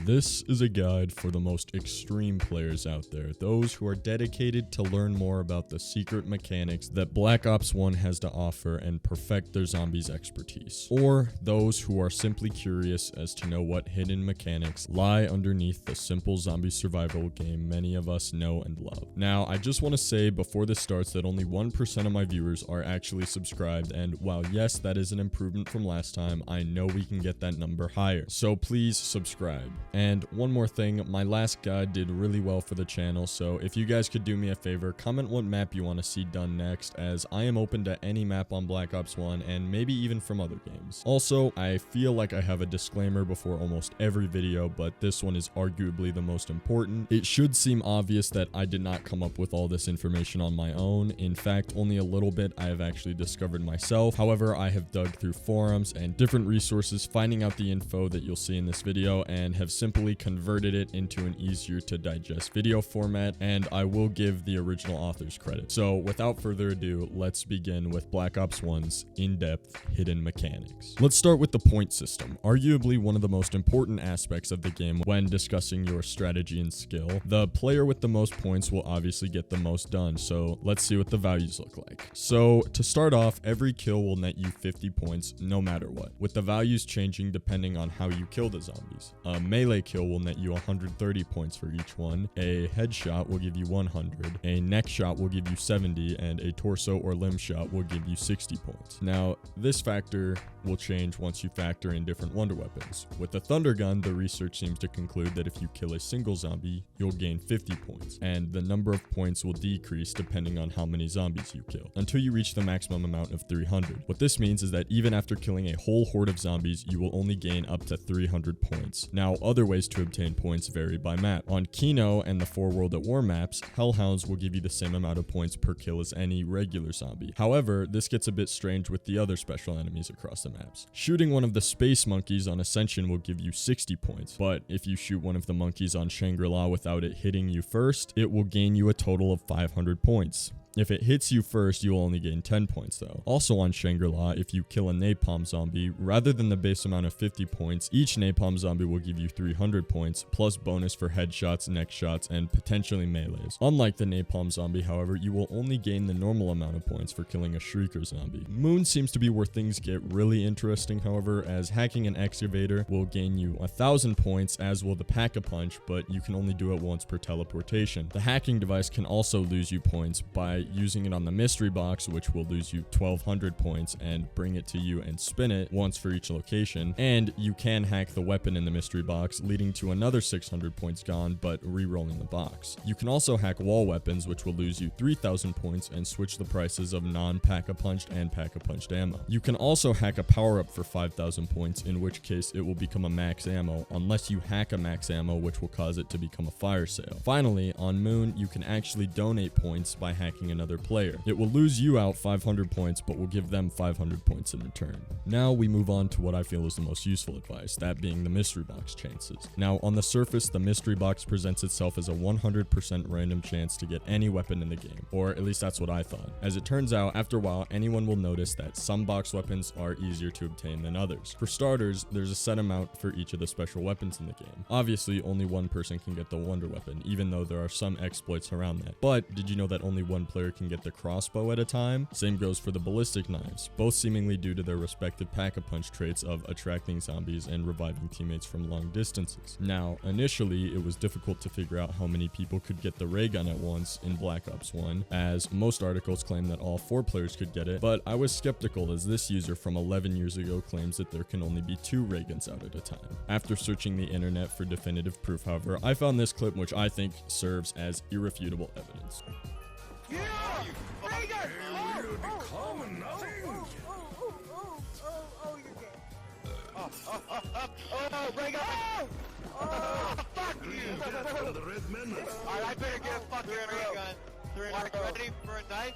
This is a guide for the most extreme players out there, those who are dedicated to learn more about the secret mechanics that Black Ops 1 has to offer and perfect their zombies expertise, or those who are simply curious as to know what hidden mechanics lie underneath the simple zombie survival game many of us know and love. Now, I just want to say before this starts that only 1% of my viewers are actually subscribed, and while yes, that is an improvement from last time, I know we can get that number higher, so please subscribe. And one more thing, my last guide did really well for the channel, so if you guys could do me a favor, comment what map you want to see done next, as I am open to any map on Black Ops 1 and maybe even from other games. Also, I feel like I have a disclaimer before almost every video, but this one is arguably the most important. It should seem obvious that I did not come up with all this information on my own. In fact, only a little bit I have actually discovered myself. However, I have dug through forums and different resources, finding out the info that you'll see in this video, and have simply converted it into an easier to digest video format, and I will give the original authors credit. So without further ado, let's begin with Black Ops 1's in-depth hidden mechanics. Let's start with the point system, arguably one of the most important aspects of the game when discussing your strategy and skill. The player with the most points will obviously get the most done, so let's see what the values look like. So to start off, every kill will net you 50 points no matter what, with the values changing depending on how you kill the zombies. A melee kill will net you 130 points for each one, a headshot will give you 100, a neck shot will give you 70, and a torso or limb shot will give you 60 points. Now, this factor will change once you factor in different wonder weapons. With the Thunder Gun, the research seems to conclude that if you kill a single zombie, you'll gain 50 points, and the number of points will decrease depending on how many zombies you kill, until you reach the maximum amount of 300. What this means is that even after killing a whole horde of zombies, you will only gain up to 300 points. Now, other ways to obtain points vary by map. On Kino and the 4 World at War maps, Hellhounds will give you the same amount of points per kill as any regular zombie. However, this gets a bit strange with the other special enemies across the maps. Shooting one of the space monkeys on Ascension will give you 60 points, but if you shoot one of the monkeys on Shangri-La without it hitting you first, it will gain you a total of 500 points. If it hits you first, you will only gain 10 points though. Also on Shangri-La, if you kill a napalm zombie, rather than the base amount of 50 points, each napalm zombie will give you 300 points, plus bonus for headshots, neck shots, and potentially melees. Unlike the napalm zombie, however, you will only gain the normal amount of points for killing a shrieker zombie. Moon seems to be where things get really interesting, however, as hacking an excavator will gain you 1,000 points, as will the Pack-a-Punch, but you can only do it once per teleportation. The hacking device can also lose you points by using it on the mystery box, which will lose you 1,200 points and bring it to you and spin it once for each location, and you can hack the weapon in the mystery box, leading to another 600 points gone, but re-rolling the box. You can also hack wall weapons, which will lose you 3,000 points and switch the prices of non-Pack-a-Punched and Pack-a-Punched ammo. You can also hack a power-up for 5,000 points, in which case it will become a max ammo, unless you hack a max ammo, which will cause it to become a fire sale. Finally, on Moon, you can actually donate points by hacking another player. It will lose you out 500 points, but will give them 500 points in return. Now we move on to what I feel is the most useful advice, that being the mystery box chances. Now, on the surface, the mystery box presents itself as a 100% random chance to get any weapon in the game, or at least that's what I thought. As it turns out, after a while, anyone will notice that some box weapons are easier to obtain than others. For starters, there's a set amount for each of the special weapons in the game. Obviously, only one person can get the wonder weapon, even though there are some exploits around that. But did you know that only one player can get the crossbow at a time? Same goes for the ballistic knives, both seemingly due to their respective Pack-a-Punch traits of attracting zombies and reviving teammates from long distances. Now, initially, it was difficult to figure out how many people could get the ray gun at once in Black Ops 1, as most articles claim that all 4 players could get it, but I was skeptical as this user from 11 years ago claims that there can only be 2 ray guns out at a time. After searching the internet for definitive proof, however, I found this clip which I think serves as irrefutable evidence. Yeah! Raygun! Will become nothing. You're dead. Raygun! Fuck you! From the Red Menace. Alright, I better get a fucking Raygun. Ready for a knife?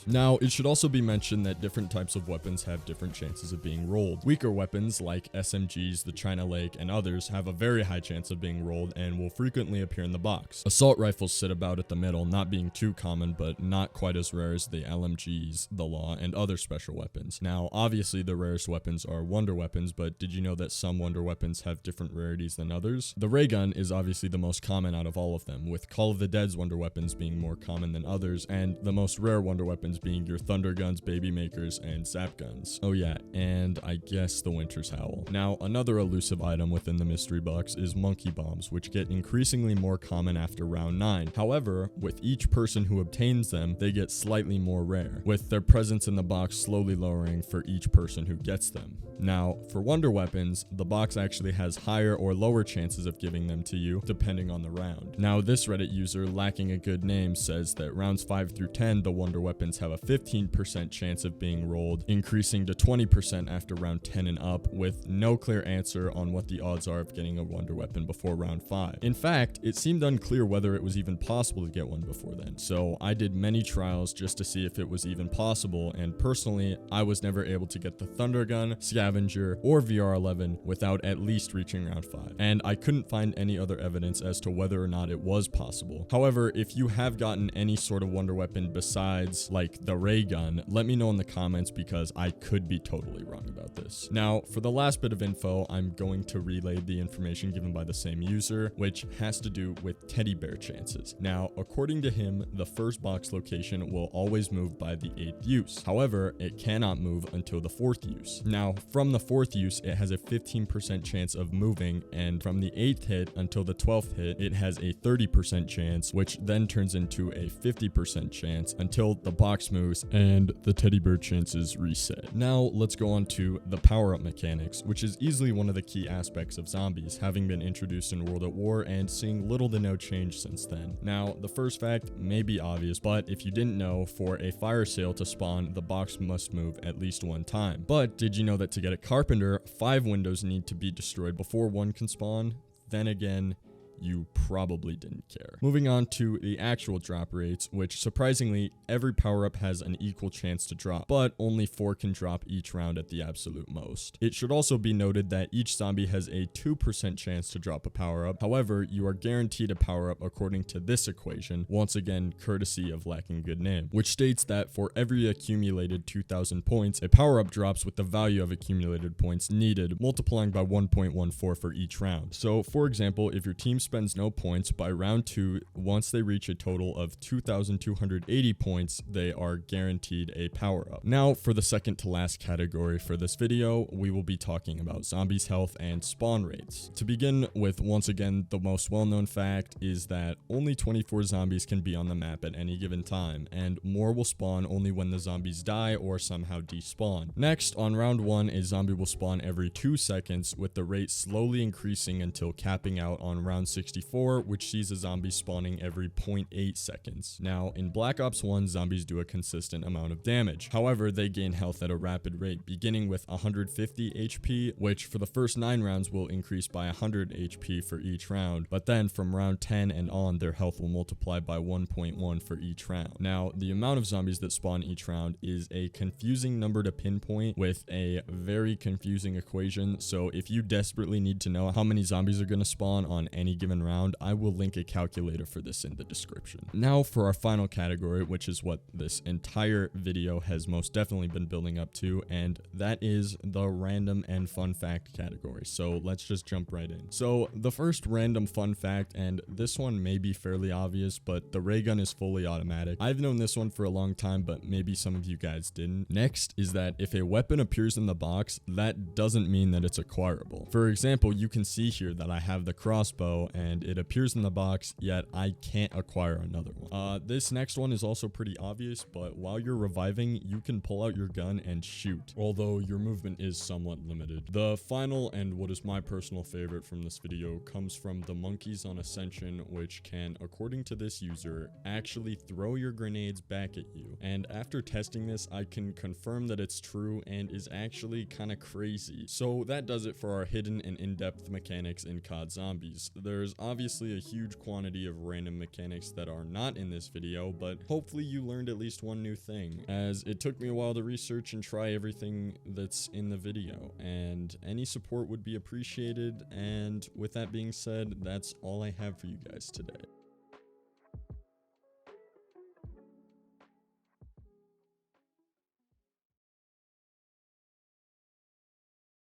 Now, it should also be mentioned that different types of weapons have different chances of being rolled. Weaker weapons like SMGs, the China Lake, and others have a very high chance of being rolled and will frequently appear in the box. Assault rifles sit about at the middle, not being too common, but not quite as rare as the LMGs, the Law, and other special weapons. Now, obviously the rarest weapons are wonder weapons, but did you know that some wonder weapons have different rarities than others? The ray gun is obviously the most common out of all of them, with Call of the Dead's wonder weapons being more common than others, and the most rare wonder weapons being your thunder guns, baby makers, and zap guns. Oh yeah, and I guess the Winter's Howl. Now, another elusive item within the mystery box is monkey bombs, which get increasingly more common after round 9. However, with each person who obtains them, they get slightly more rare, with their presence in the box slowly lowering for each person who gets them. Now, for wonder weapons, the box actually has higher or lower chances of giving them to you, depending on the round. Now, this Reddit user, lacking a good name, says that rounds 5 through 10, the wonder weapons have a 15% chance of being rolled, increasing to 20% after round 10 and up, with no clear answer on what the odds are of getting a wonder weapon before round 5. In fact, it seemed unclear whether it was even possible to get one before then, so I did many trials just to see if it was even possible, and personally, I was never able to get the Thunder Gun, Scavenger, or VR11 without at least reaching round 5, and I couldn't find any other evidence as to whether or not it was possible. However, if you have gotten any sort of wonder weapon besides like the ray gun, let me know in the comments because I could be totally wrong about this. Now, for the last bit of info, I'm going to relay the information given by the same user, which has to do with teddy bear chances. Now, according to him, the first box location will always move by the 8th use. However, it cannot move until the 4th use. Now, from the 4th use, it has a 15% chance of moving, and from the 8th hit until the 12th hit, it has a 30% chance, which then turns into a 50% chance until the box moves and the teddy bear chances reset. Now, let's go on to the power-up mechanics, which is easily one of the key aspects of zombies, having been introduced in World at War and seeing little to no change since then. Now, the first fact may be obvious, but if you didn't know, for a fire sale to spawn, the box must move at least one time. But did you know that to get a carpenter, 5 windows need to be destroyed before one can spawn? Then again, you probably didn't care. Moving on to the actual drop rates, which surprisingly, every power-up has an equal chance to drop, but only 4 can drop each round at the absolute most. It should also be noted that each zombie has a 2% chance to drop a power-up. However, you are guaranteed a power-up according to this equation, once again courtesy of lacking good name, which states that for every accumulated 2,000 points, a power-up drops with the value of accumulated points needed, multiplying by 1.14 for each round. So, for example, if your team spends no points by round 2, once they reach a total of 2,280 points, they are guaranteed a power-up. Now, for the second to last category for this video, we will be talking about zombies' health and spawn rates. To begin with, once again, the most well-known fact is that only 24 zombies can be on the map at any given time, and more will spawn only when the zombies die or somehow despawn. Next, on round 1, a zombie will spawn every 2 seconds, with the rate slowly increasing until capping out on round 64, which sees a zombie spawning every 0.8 seconds. Now, in Black Ops 1, zombies do a consistent amount of damage. However, they gain health at a rapid rate, beginning with 150 HP, which for the first 9 rounds will increase by 100 HP for each round, but then from round 10 and on, their health will multiply by 1.1 for each round. Now, the amount of zombies that spawn each round is a confusing number to pinpoint with a very confusing equation, so if you desperately need to know how many zombies are going to spawn on any given round, I will link a calculator for this in the description. Now for our final category, which is what this entire video has most definitely been building up to, and that is the random and fun fact category. So let's just jump right in. So the first random fun fact, and this one may be fairly obvious, but the ray gun is fully automatic. I've known this one for a long time, but maybe some of you guys didn't. Next is that if a weapon appears in the box, that doesn't mean that it's acquirable. For example, you can see here that I have the crossbow and it appears in the box, yet I can't acquire another one. This next one is also pretty obvious, but while you're reviving, you can pull out your gun and shoot, although your movement is somewhat limited. The final, and what is my personal favorite from this video, comes from the monkeys on Ascension, which can, according to this user, actually throw your grenades back at you. And after testing this, I can confirm that it's true and is actually kind of crazy. So that does it for our hidden and in-depth mechanics in COD Zombies. There There's obviously a huge quantity of random mechanics that are not in this video, but hopefully you learned at least one new thing, as it took me a while to research and try everything that's in the video, and any support would be appreciated. And with that being said, that's all I have for you guys today.